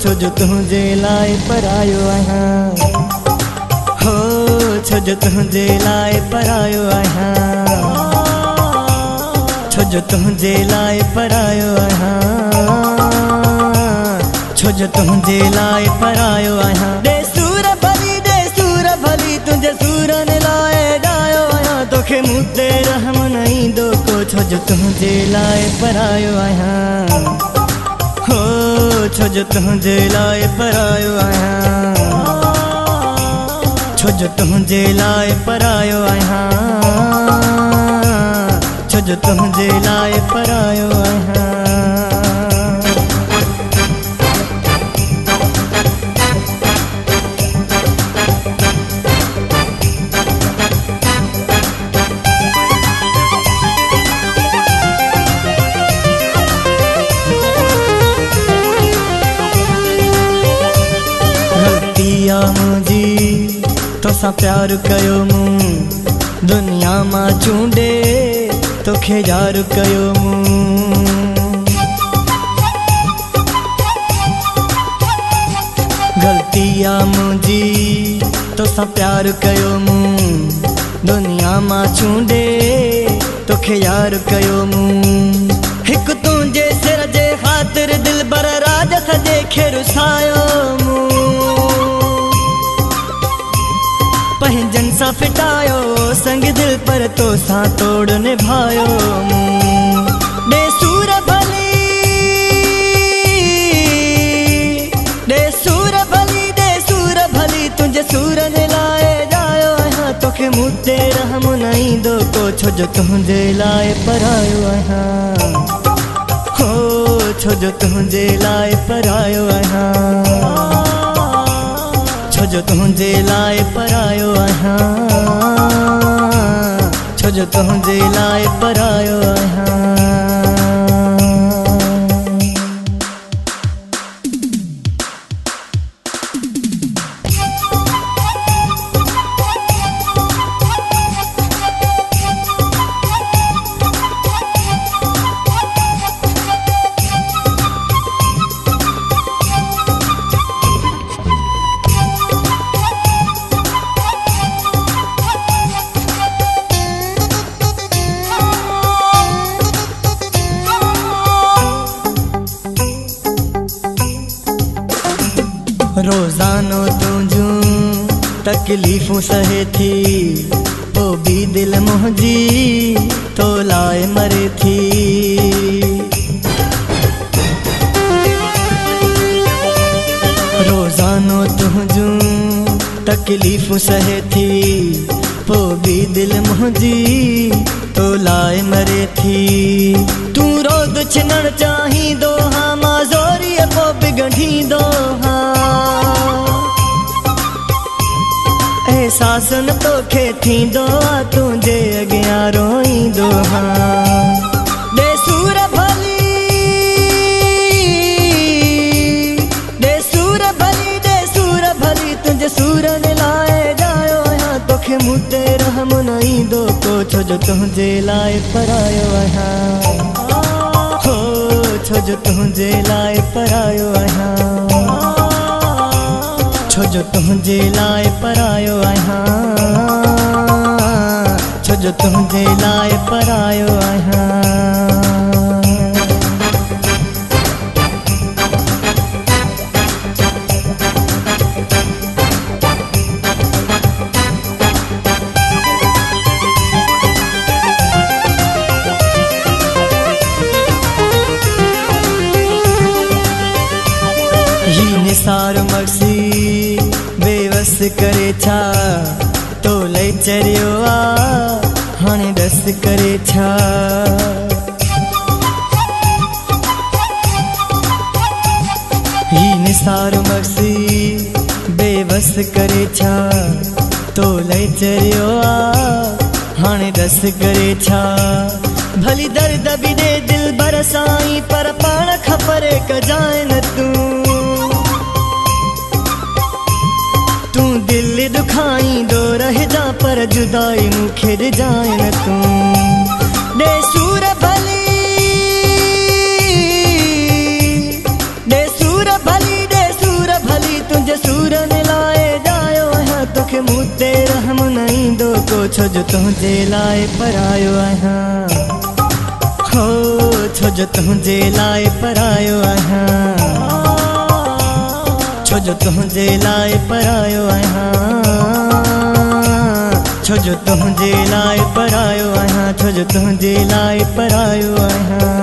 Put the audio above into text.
छो जो तुझे लाए परायो आहियां। हो छो जो तुझे लाए परायो आहियां। छो जो तुझे लाए परायो आहियां। छो जो तुझे लाए परायो आहियां। दे सूर भली तुझे सूरन लाए डायो आहियां। तोखे मूं ते रहम न ईंदो को छो जो तुझे लाए परायो आहियां। हो छो जो तुझे लाए परायो आहियां। छो जो तुझे लाए परायो आहियां। छो जो तुझे लाए परायो आहियां। मुझी तोसां प्यार कयो मूं दुनिया मां चूंडे तोखे यार कयो मूं। गलती आ मुझी तोसां प्यार कयो मूं दुनिया मां चूंडे तोखे यार कयो मूं। हिक तुंहिंजे सिर जे ख़ातिर दिल बर राज सजे खे रुसायो मूं। पंहिंजन सां फिटायो संग दिल पर तो सां तोड़ निभायो मूं। दे सूर भली तुझे सूरन लाए जायो आहियां। तोखे मूं ते रहम न ईंदो को छो जो तुझे लाए परायो आहियां। हो छो जो तुझे लाए परायो आहियां। छो जो तुझे लाए परायो आहियां। छो जो तुझे लाए परायो आहियां। रोजानो तुझूं तकलीफ़ूं सहे थी तो भी दिल मुंहिंजी तो लाए मरे थी। रोजानो तुझूं तकलीफ़ूं सहे थी तो भी दिल मुंहिंजी तो लाए मरे थी। तूं रोद छिनण चाहींदो हाँ मां ज़ोरीअ पोइ बिगड़ींदो हाँ। एहसास न तोखे थींदो आ तुंहिंजे अॻियां रोईंदो हाँ। दे सूर भली तुंहिंजे सूरन लाए जायो आहियां। तोखे मूं ते रहम न ईंदो को छो जो तुंहिंजे लाए परायो आहियां। हो छो जो तुंहिंजे लाए परायो आहियां। छो जो तुझे लाए परायो आहियां। छो जो तुझे लाए परायो आहियां। ही निसार मर्सी बेवस करे छा तो लई चरियो आ हाणे डस करे छा। ही निसार मर्सी बेवस करे छा तो लई चरियो आ हाणे डस करे छा। भली दर्द भी दे दिल बरसाई पर पाण खपरे कजाए न तू दिल दुखाई दो रह जा पर जुदाई मुखे जाए न तू। दे सूर भली छो जो तुझे लाए परायो आहियां हो छो जो तुझे लाए परायो आहियां छो जो तुझे लाए परायो आहियां छो जो तुझे लाए परायो आहियां छो जो तुझे लाए परायो आहियां